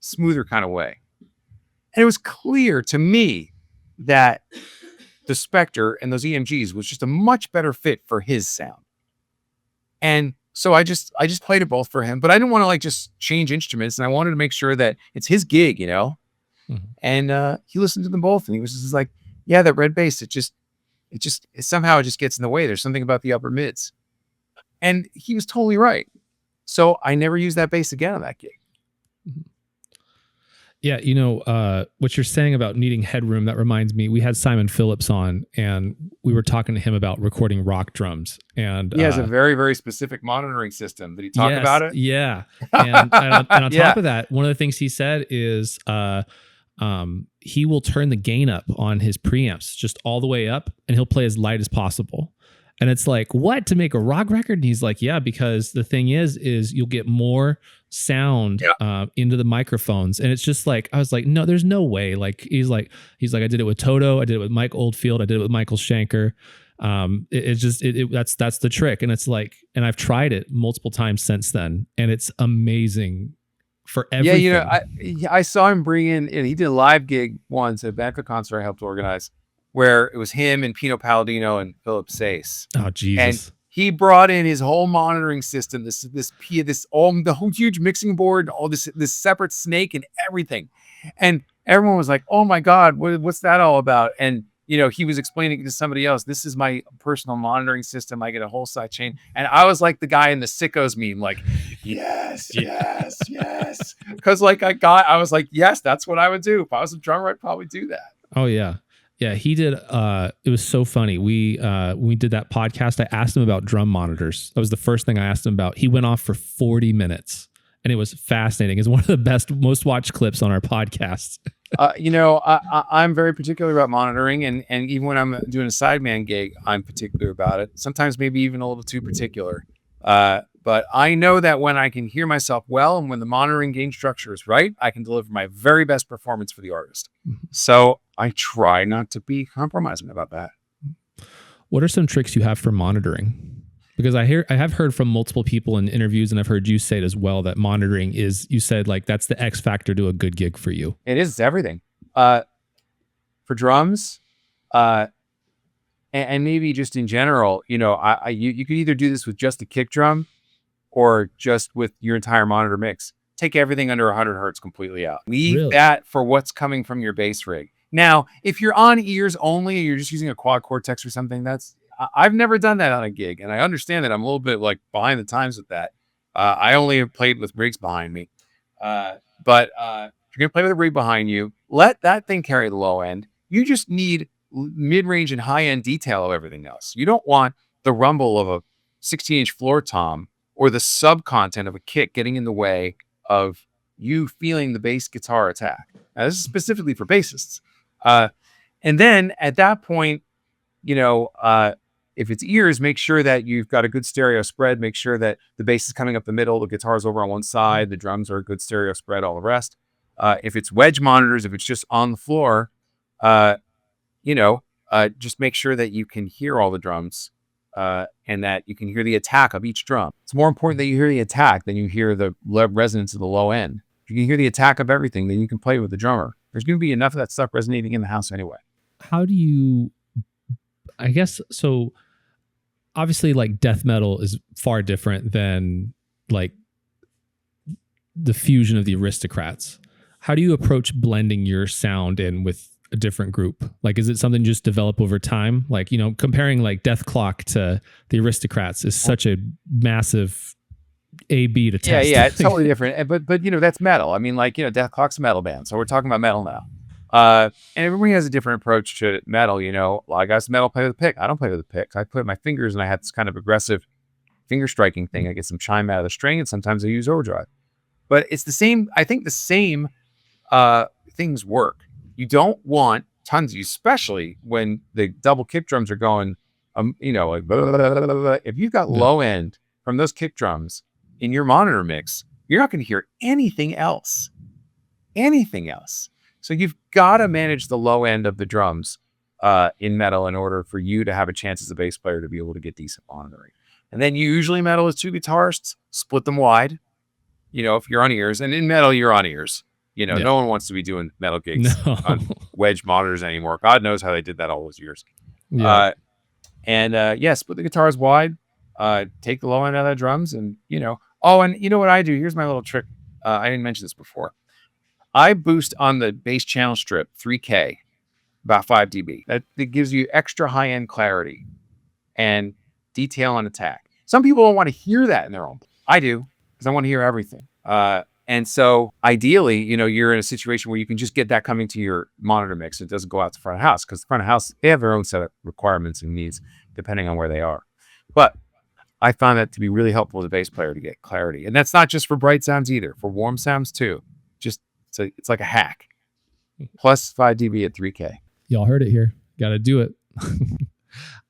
smoother kind of way. And it was clear to me that the Spectre and those EMGs was just a much better fit for his sound. And so I just played it both for him, but I didn't want to like just change instruments, and I wanted to make sure that it's his gig, you know. Mhm. And he listened to them both, and he was just like, "Yeah, that red bass, somehow it just gets in the way. There's something about the upper mids," and he was totally right. So I never used that bass again on that gig. Yeah, what you're saying about needing headroom, that reminds me, we had Simon Phillips on, and we were talking to him about recording rock drums. And He has a very, very specific monitoring system. Did he talk about it? Yeah. And on Yeah. top of that, one of the things he said is he will turn the gain up on his preamps just all the way up, and he'll play as light as possible. And it's like, what, to make a rock record? And he's like, yeah, because the thing is you'll get more sound into the microphones. And it's just like, I was like, no, there's no way. Like, he's like, I did it with Toto. I did it with Mike Oldfield. I did it with Michael Schenker. That's the trick. And it's like, and I've tried it multiple times since then, and it's amazing for everything. Yeah, I saw him bring in, and he did a live gig once at a Bethklok concert I helped organize, where it was him and Pino Palladino and Philip Sace. Oh, Jesus. And he brought in his whole monitoring system, the whole huge mixing board, all this separate snake and everything. And everyone was like, "Oh my God, what's that all about?" And he was explaining to somebody else, "This is my personal monitoring system. I get a whole side chain." And I was like the guy in the Sickos meme, like, yes, yes, yes. Because I was like, yes, that's what I would do. If I was a drummer, I'd probably do that. Oh, yeah. Yeah, he did. It was so funny. We did that podcast, I asked him about drum monitors. That was the first thing I asked him about. He went off for 40 minutes, and it was fascinating. It's one of the most watched clips on our podcast. I'm very particular about monitoring, and even when I'm doing a sideman gig, I'm particular about it. Sometimes maybe even a little too particular. But I know that when I can hear myself well, and when the monitoring gain structure is right, I can deliver my very best performance for the artist. So I try not to be compromising about that. What are some tricks you have for monitoring? Because I have heard from multiple people in interviews, and I've heard you say it as well, that monitoring is, you said, like, that's the X factor to a good gig for you. It is everything. For drums, and maybe just in general, you could either do this with just the kick drum or just with your entire monitor mix. Take everything under 100 hertz completely out. Leave that for what's coming from your bass rig. Now, if you're on ears only, you're just using a quad cortex or something, I've never done that on a gig, and I understand that I'm a little bit like behind the times with that. I only have played with rigs behind me. But if you're going to play with a rig behind you, let that thing carry the low end. You just need mid-range and high-end detail of everything else. You don't want the rumble of a 16-inch floor tom or the sub-content of a kick getting in the way of you feeling the bass guitar attack. Now, this is specifically for bassists. And then at that point, if it's ears, make sure that you've got a good stereo spread. Make sure that the bass is coming up the middle, the guitar's over on one side, the drums are a good stereo spread, all the rest. If it's wedge monitors, if it's just on the floor, just make sure that you can hear all the drums and that you can hear the attack of each drum. It's more important that you hear the attack than you hear the resonance of the low end. If you can hear the attack of everything, then you can play with the drummer. There's going to be enough of that stuff resonating in the house anyway. How do you, I guess, so obviously like death metal is far different than like the fusion of the Aristocrats. How do you approach blending your sound in with a different group? Like, is it something you just develop over time? Like, comparing like Dethklok to the Aristocrats is such a massive A/B to test. Yeah, it's totally different. But that's metal. I mean, Dethklok's a metal band, so we're talking about metal now. And everybody has a different approach to metal. A lot of guys metal play with a pick. I don't play with a pick. I put my fingers, and I have this kind of aggressive finger striking thing. I get some chime out of the string, and sometimes I use overdrive. But it's the same. I think the same things work. You don't want tons, especially when the double kick drums are going, like blah, blah, blah, blah, blah. If you've got low end from those kick drums in your monitor mix, you're not going to hear anything else. So you've got to manage the low end of the drums in metal in order for you to have a chance as a bass player to be able to get decent monitoring. And then usually metal is two guitarists, split them wide, if you're on ears. And in metal, you're on ears. Yeah. No one wants to be doing metal gigs No. on wedge monitors anymore. God knows how they did that all those years. Yeah. Split the guitars wide, take the low end out of the drums, and Oh, and you know what I do? Here's my little trick. I didn't mention this before. I boost on the bass channel strip 3K, about 5 dB. That gives you extra high end clarity and detail on attack. Some people don't want to hear that in their own. I do, because I want to hear everything. And so ideally, you're in a situation where you can just get that coming to your monitor mix. It doesn't go out to the front of house, because the front of house, they have their own set of requirements and needs depending on where they are. But I found that to be really helpful as a bass player to get clarity. And that's not just for bright sounds either, for warm sounds too. It's like a hack. Plus 5 dB at 3K. Y'all heard it here. Got to do it.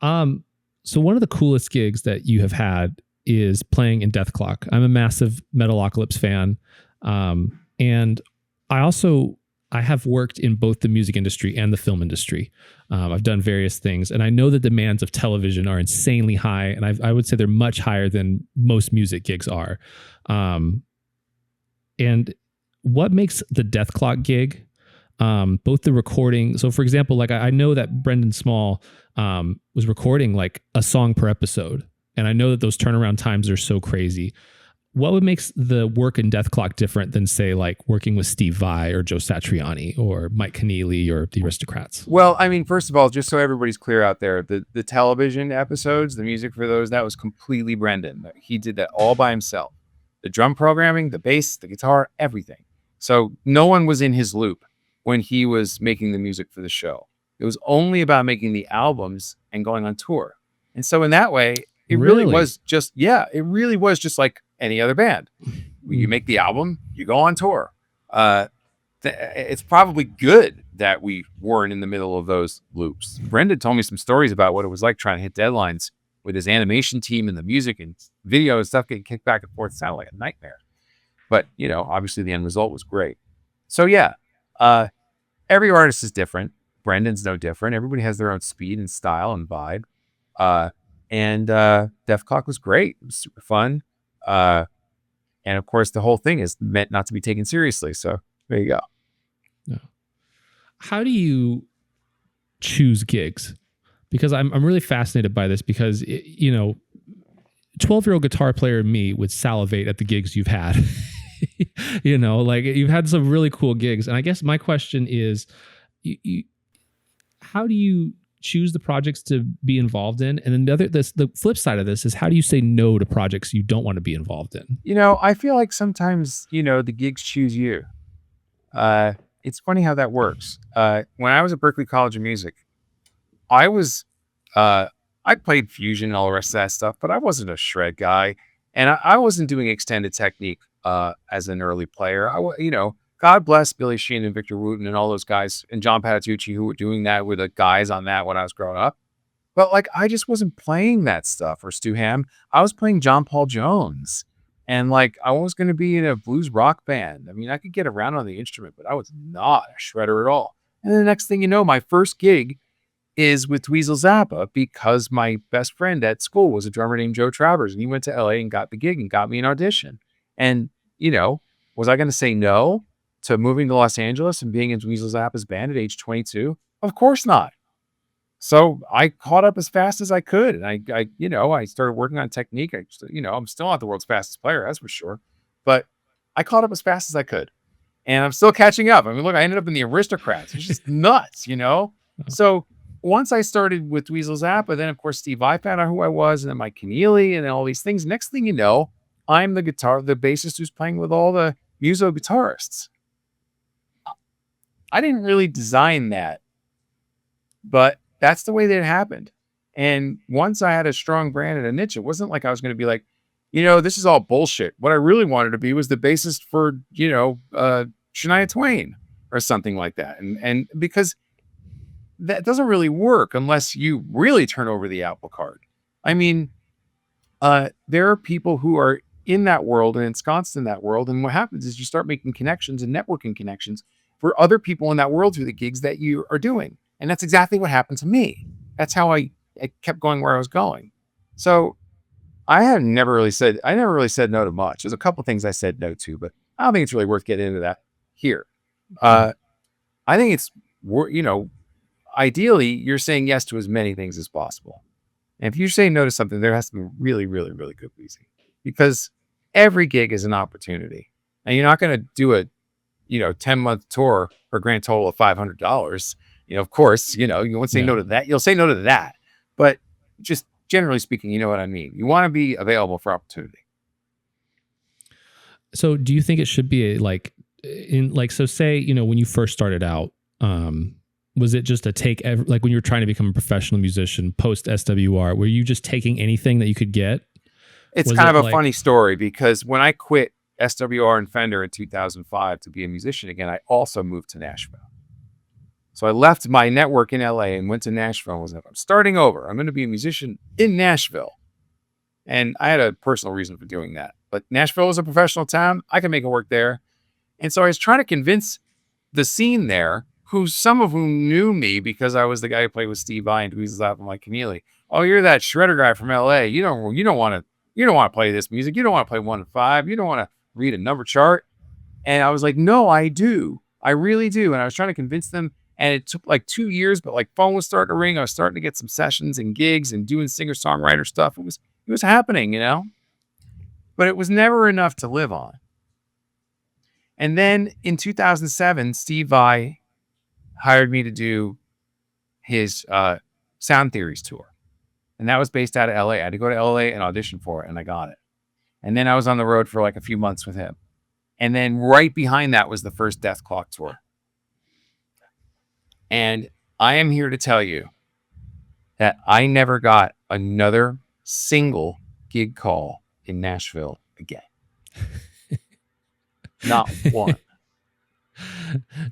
So one of the coolest gigs that you have had is playing in Dethklok. I'm a massive Metalocalypse fan. And I have worked in both the music industry and the film industry. I've done various things, and I know the demands of television are insanely high, and I would say they're much higher than most music gigs are. And what makes the Dethklok gig, both the recording. So for example, like I know that Brendan Small was recording like a song per episode. And I know that those turnaround times are so crazy. What makes the work in Dethklok different than, say, like working with Steve Vai or Joe Satriani or Mike Keneally or the Aristocrats? Well, I mean, first of all, just so everybody's clear out there, the television episodes, the music for those, that was completely Brendan. He did that all by himself. The drum programming, the bass, the guitar, everything. So no one was in his loop when he was making the music for the show. It was only about making the albums and going on tour. And so in that way, it really was just like any other band. You make the album, you go on tour. It's probably good that we weren't in the middle of those loops. Brendan told me some stories about what it was like trying to hit deadlines with his animation team and the music and video and stuff getting kicked back and forth. It sounded like a nightmare. But, obviously the end result was great. So yeah, every artist is different. Brendan's no different. Everybody has their own speed and style and vibe. And Dethklok was great. It was super fun. And of course, the whole thing is meant not to be taken seriously. So there you go. Yeah. How do you choose gigs? Because I'm really fascinated by this because, 12-year-old guitar player me would salivate at the gigs you've had. Like you've had some really cool gigs. And I guess my question is, how do you choose the projects to be involved in? And then the flip side of this is, how do you say no to projects you don't want to be involved in? I feel like sometimes, the gigs choose you. It's funny how that works. When I was at Berklee College of Music, I played fusion and all the rest of that stuff, but I wasn't a shred guy. And I wasn't doing extended technique as an early player. God bless Billy Sheehan and Victor Wooten and all those guys and John Patitucci who were doing that, with the guys on that when I was growing up. But like, I just wasn't playing that stuff, or Stu Hamm. I was playing John Paul Jones. And like, I was going to be in a blues rock band. I mean, I could get around on the instrument, but I was not a shredder at all. And the next thing you know, my first gig is with Dweezil Zappa, because my best friend at school was a drummer named Joe Travers, and he went to LA and got the gig and got me an audition. And, was I going to say no to moving to Los Angeles and being in Dweezil Zappa's band at age 22? Of course not. So I caught up as fast as I could. And I started working on technique. I'm still not the world's fastest player, that's for sure. But I caught up as fast as I could. And I'm still catching up. I mean, look, I ended up in the Aristocrats. It's just nuts, So once I started with Dweezil Zappa, then of course Steve Vai found out who I was, and then Mike Keneally, and then all these things. Next thing you know, I'm the bassist who's playing with all the muso guitarists. I didn't really design that, but that's the way that it happened. And once I had a strong brand and a niche, it wasn't like I was going to be like, this is all bullshit. What I really wanted to be was the bassist for, Shania Twain or something like that. And because that doesn't really work unless you really turn over the apple cart. I mean, there are people who are in that world and ensconced in that world. And what happens is you start making connections and networking connections for other people in that world through the gigs that you are doing. And that's exactly what happened to me. That's how I kept going where I was going. So I never really said no to much. There's a couple things I said no to, but I don't think it's really worth getting into that here. I think it's, you know, ideally you're saying yes to as many things as possible. And if you say no to something, there has to be really, really, really good reason, because every gig is an opportunity, and you're not going to do a, 10-month tour for a grand total of $500. Of course, you won't say no to that. You'll say no to that, but just generally speaking, you know what I mean? You want to be available for opportunity. So do you think it should be so say, when you first started out, was it just like when you were trying to become a professional musician post SWR, were you just taking anything that you could get? It's kind of a funny story, because when I quit SWR and Fender in 2005 to be a musician again, I also moved to Nashville. So I left my network in LA and went to Nashville and was like, I'm starting over. I'm going to be a musician in Nashville. And I had a personal reason for doing that. But Nashville is a professional town. I can make it work there. And so I was trying to convince the scene there, some of whom knew me because I was the guy who played with Steve Vai and Dethalbum, Mike Keneally. Oh, you're that shredder guy from LA. You don't want to play this music. You don't want to play 1 to 5. You don't want to read a number chart. And I was like, no, I do. I really do. And I was trying to convince them. And it took like 2 years, but like phone was starting to ring. I was starting to get some sessions and gigs and doing singer-songwriter stuff. It was happening, but it was never enough to live on. And then in 2007, Steve Vai hired me to do his Sound Theories tour. And that was based out of LA. I had to go to LA and audition for it, and I got it. And then I was on the road for like a few months with him. And then right behind that was the first Dethklok tour. And I am here to tell you that I never got another single gig call in Nashville again. Not one.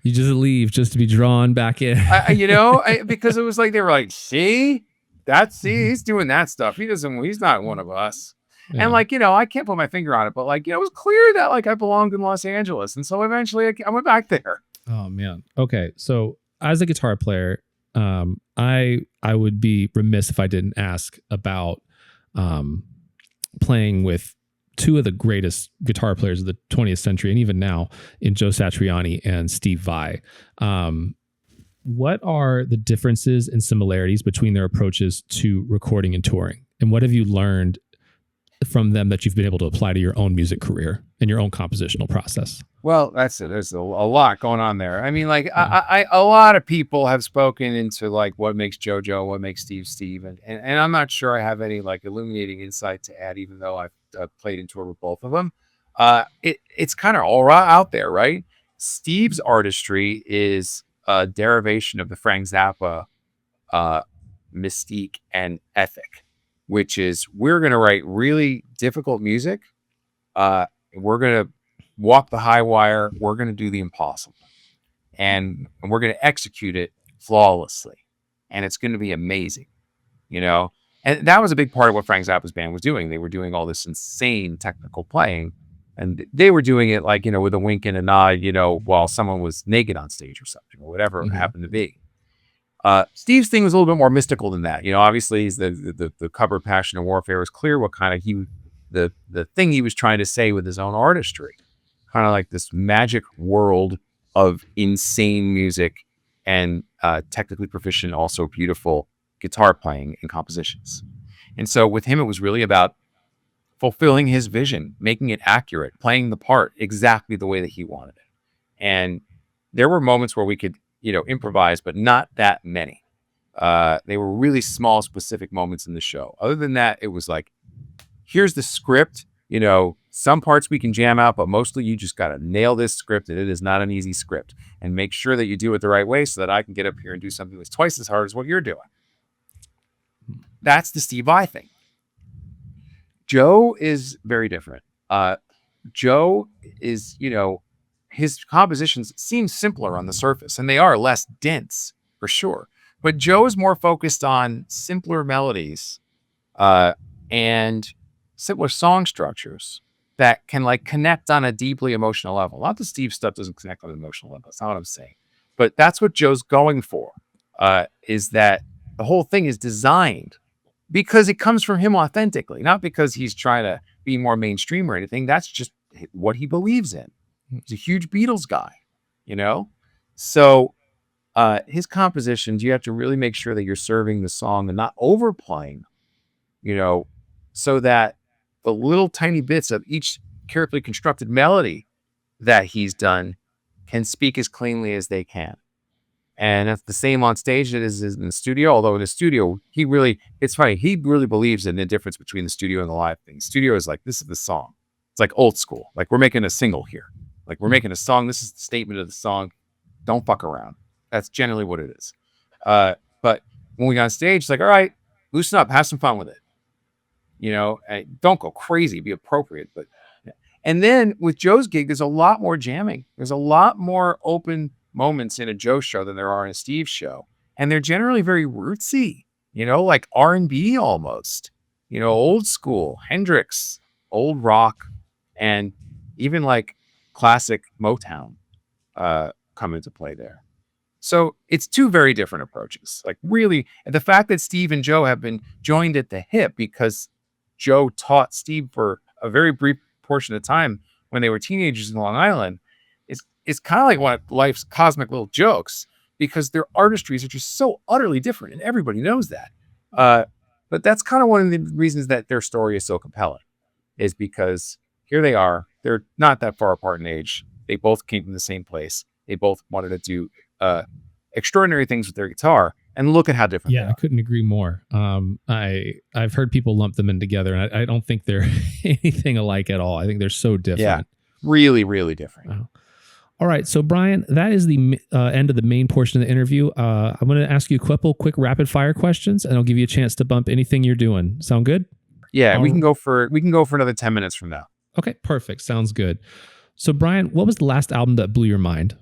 You just leave just to be drawn back in. Because it was like, they were like, see, he's doing that stuff. He's not one of us. Yeah. And I can't put my finger on it, but it was clear that I belonged in Los Angeles. And so eventually I went back there. Oh man. Okay. So as a guitar player, I would be remiss if I didn't ask about playing with two of the greatest guitar players of the 20th century, and even now, in Joe Satriani and Steve Vai. What are the differences and similarities between their approaches to recording and touring? And what have you learned from them that you've been able to apply to your own music career and your own compositional process? Well, that's it. There's a lot going on there. I mean, a lot of people have spoken into what makes Joe, what makes Steve. And I'm not sure I have any illuminating insight to add, even though I've played and toured with both of them. It's kind of all out there, right? Steve's artistry is a derivation of the Frank Zappa mystique and ethic, which is, we're going to write really difficult music. We're going to walk the high wire. We're going to do the impossible, and we're going to execute it flawlessly, and it's going to be amazing, And that was a big part of what Frank Zappa's band was doing. They were doing all this insane technical playing, and they were doing it with a wink and a nod, while someone was naked on stage or something, or whatever it happened to be. Steve's thing was a little bit more mystical than that. Obviously he's the cover Passion and Warfare was clear what kind of the thing he was trying to say with his own artistry, kind of like this magic world of insane music and technically proficient, also beautiful guitar playing and compositions. And so with him, it was really about fulfilling his vision, making it accurate, playing the part exactly the way that he wanted it. And there were moments where we could improvise, but not that many. They were really small, specific moments in the show. Other than that, it was here's the script. Some parts we can jam out, but mostly you just got to nail this script, and it is not an easy script. And make sure that you do it the right way so that I can get up here and do something that's twice as hard as what you're doing. That's the Steve Vai thing. Joe is very different. Joe is, his compositions seem simpler on the surface, and they are less dense for sure. But Joe is more focused on simpler melodies and simpler song structures that can connect on a deeply emotional level. Not that Steve's stuff doesn't connect on an emotional level. That's not what I'm saying. But that's what Joe's going for, is that the whole thing is designed because it comes from him authentically, not because he's trying to be more mainstream or anything. That's just what he believes in. He's a huge Beatles guy. you know? So his compositions, you have to really make sure that you're serving the song and not overplaying, so that the little tiny bits of each carefully constructed melody that he's done can speak as cleanly as they can. And that's the same on stage as it is in the studio. Although in the studio, it's funny, he really believes in the difference between the studio and the live thing. Studio is like, this is the song. It's like old school. Like, we're making a single here. Like, we're making a song. This is the statement of the song. Don't fuck around. That's generally what it is. But when we got on stage, it's like, all right, loosen up, have some fun with it. And don't go crazy, be appropriate. But and then with Joe's gig, there's a lot more jamming. There's a lot more open moments in a Joe show than there are in a Steve show. And they're generally very rootsy, like R&B almost, old school, Hendrix, old rock, and even like classic Motown come into play there. So it's two very different approaches. Like, really, and the fact that Steve and Joe have been joined at the hip because Joe taught Steve for a very brief portion of time when they were teenagers in Long Island is kind of like one of life's cosmic little jokes, because their artistries are just so utterly different, and everybody knows that. But that's kind of one of the reasons that their story is so compelling, is because here they are. They're not that far apart in age. They both came from the same place. They both wanted to do extraordinary things with their guitar, and look at how different they are. I couldn't agree more. I've heard people lump them in together, and I don't think they're anything alike at all. I think they're so different. Yeah, really, really different. Wow. All right, so Bryan, that is the end of the main portion of the interview. I'm going to ask you a couple quick rapid fire questions, and I'll give you a chance to bump anything you're doing. Sound good? Yeah, we can go for another 10 minutes from now. Okay, perfect. Sounds good. So Bryan, what was the last album that blew your mind?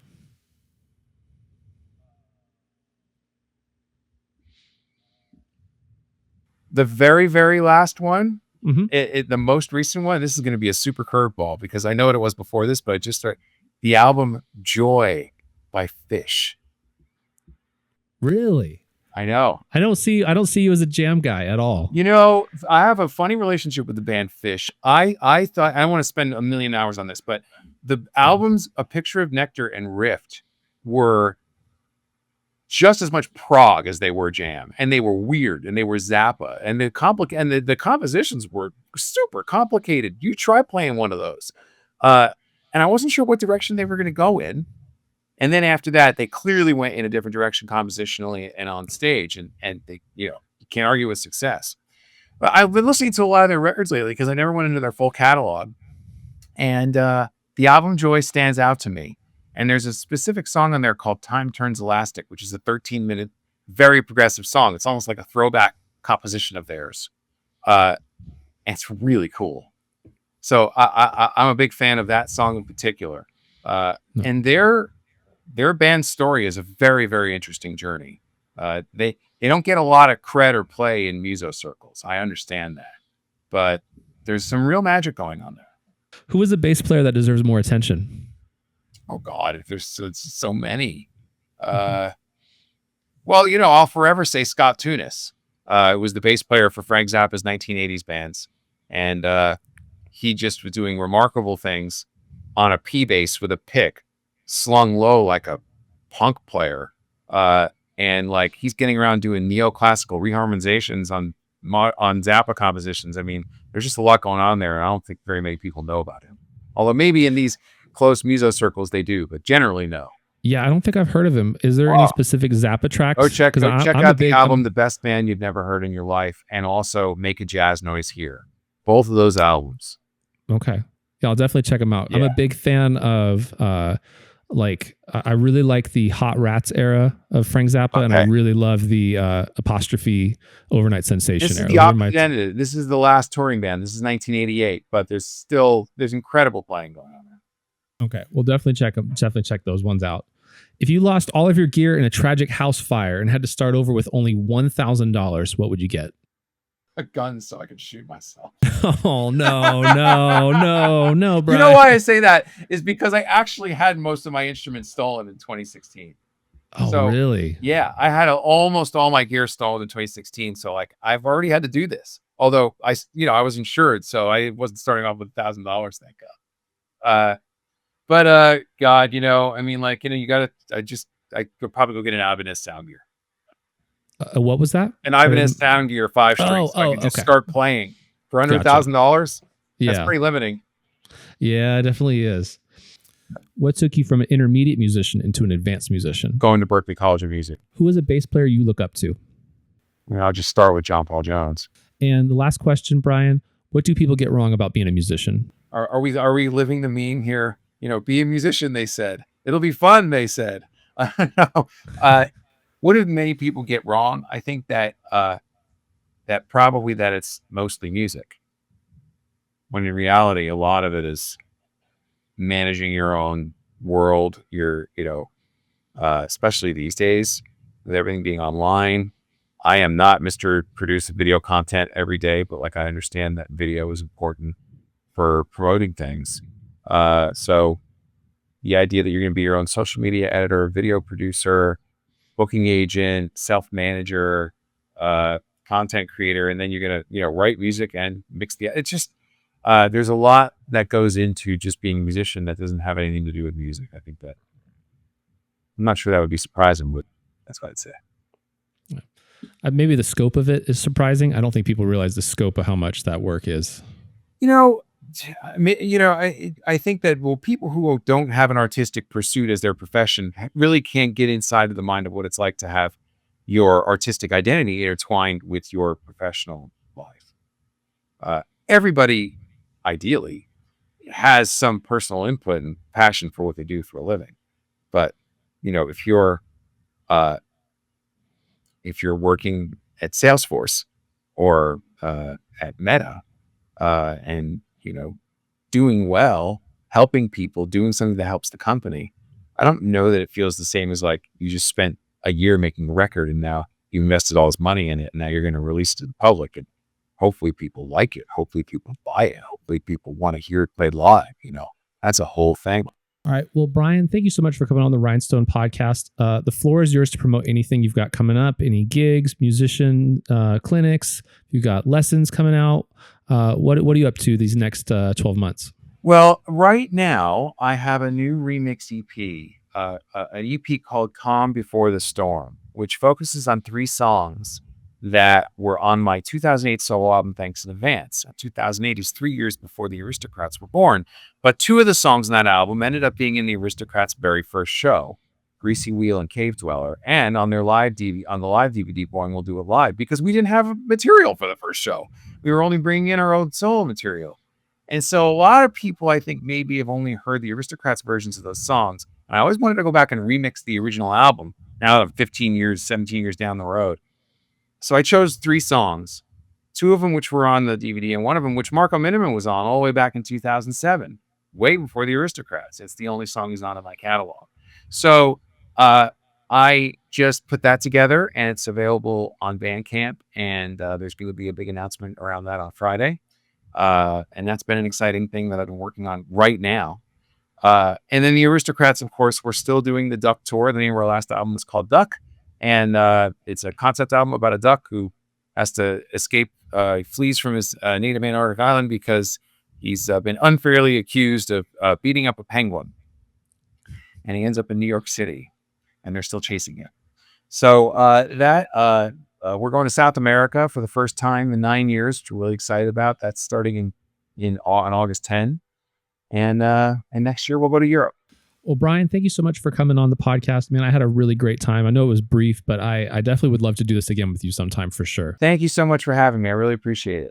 The very, very last one, Mm-hmm. the most recent one, this is going to be a super curveball because I know what it was before this, but the album Joy by Fish. Really? I know. I don't see you as a jam guy at all. I have a funny relationship with the band Fish. I thought, I don't want to spend a million hours on this, but the albums A Picture of Nectar and Rift were just as much prog as they were jam, and they were weird, and they were Zappa, and the compositions were super complicated. You try playing one of those, and I wasn't sure what direction they were going to go in. And then after that, they clearly went in a different direction compositionally and on stage, and they, you can't argue with success. But I've been listening to a lot of their records lately because I never went into their full catalog, and the album Joy stands out to me. And there's a specific song on there called Time Turns Elastic, which is a 13-minute, very progressive song. It's almost like a throwback composition of theirs. And it's really cool. So I'm a big fan of that song in particular. And their band story is a very, very interesting journey. They don't get a lot of cred or play in muso circles. I understand that. But there's some real magic going on there. Who is a bass player that deserves more attention? Oh God, there's so many. Well, I'll forever say Scott Tunis. Was the bass player for Frank Zappa's 1980s bands, and he just was doing remarkable things on a P bass with a pick, slung low like a punk player, and like he's getting around doing neoclassical reharmonizations on Zappa compositions. I mean, there's just a lot going on there, and I don't think very many people know about him. Although maybe in these close muso circles they do, but generally no. Yeah, I don't think I've heard of him. Is there any specific Zappa tracks? Check out the album The Best Band You've Never Heard in Your Life, and also Make a Jazz Noise Here. Both of those albums. Okay. Yeah, I'll definitely check them out. Yeah. I'm a big fan of I really like the Hot Rats era of Frank Zappa, and I really love the apostrophe Overnight Sensation era. This is the opposite end of it. This is the last touring band. This is 1988, but there's incredible playing going on there. Okay, we'll definitely check those ones out. If you lost all of your gear in a tragic house fire and had to start over with only $1,000, what would you get? A gun so I could shoot myself. Oh, no, Bryan. You know why I say that is because I actually had most of my instruments stolen in 2016. Oh, so, really? Yeah, I had almost all my gear stolen in 2016. So like I've already had to do this. Although I was insured, so I wasn't starting off with $1,000, thank God. But God, I mean, like, you gotta. I could probably go get an Ibanez sound gear, What was that? an I Ibanez didn't. sound gear 5 strings, so I can just Okay. start playing for under Gotcha. $1,000. That's Yeah. pretty limiting. Yeah, it definitely is. What took you from an intermediate musician into an advanced musician? Going to Berklee College of Music. Who is a bass player you look up to? I'll just start with John Paul Jones. And the last question, Bryan, what do people get wrong about being a musician? Are we living the meme here? Be a musician, they said. It'll be fun, they said. No. What did many people get wrong? I think that probably that it's mostly music. When in reality, a lot of it is managing your own world. Especially these days with everything being online. I am not Mr. Produce video content every day, but like I understand that video is important for promoting things. So the idea that you're going to be your own social media editor, video producer, booking agent, self-manager, content creator, and then you're going to, write music and mix it's just, there's a lot that goes into just being a musician that doesn't have anything to do with music. I think that I'm not sure that would be surprising, but that's what I'd say. Maybe the scope of it is surprising. I don't think people realize the scope of how much that work is. I think that people who don't have an artistic pursuit as their profession really can't get inside of the mind of what it's like to have your artistic identity intertwined with your professional life. Everybody, ideally, has some personal input and passion for what they do for a living. But if you're working at Salesforce or at Meta, and doing well, helping people, doing something that helps the company, I don't know that it feels the same as like you just spent a year making a record and now you invested all this money in it and now you're going to release it to the public and hopefully people like it, hopefully people buy it, hopefully people want to hear it played live. That's a whole thing. All right. Well, Bryan, thank you so much for coming on the Rhinestone podcast. The floor is yours to promote anything you've got coming up, any gigs, musician clinics. You've got lessons coming out. What are you up to these next 12 months? Well, right now I have a new remix EP, an EP called Calm Before the Storm, which focuses on 3 songs that were on my 2008 solo album, Thanks in Advance. 2008 is 3 years before the Aristocrats were born, but 2 of the songs in that album ended up being in the Aristocrats' very first show, Greasy Wheel and Cave Dweller, and on their live DVD, Boing will do it live because we didn't have material for the first show. We were only bringing in our own solo material. And so a lot of people, I think, maybe have only heard the Aristocrats versions of those songs. And I always wanted to go back and remix the original album now that I'm 15 years, 17 years down the road. So I chose 3 songs, 2 of them which were on the DVD and 1 of them which Marco Minnemann was on all the way back in 2007, way before the Aristocrats. It's the only song he's on in my catalog. So I just put that together and it's available on Bandcamp, and there's going to be a big announcement around that on Friday. And that's been an exciting thing that I've been working on right now. And then the Aristocrats, of course, we're still doing the Duck Tour. The name of our last album is called Duck. And it's a concept album about a duck who has to escape. He flees from his native Antarctic island because he's been unfairly accused of beating up a penguin. And he ends up in New York City, and they're still chasing him. So we're going to South America for the first time in 9 years, which we're really excited about. That's starting on August 10. And next year we'll go to Europe. Well, Bryan, thank you so much for coming on the podcast. Man, I had a really great time. I know it was brief, but I definitely would love to do this again with you sometime for sure. Thank you so much for having me. I really appreciate it.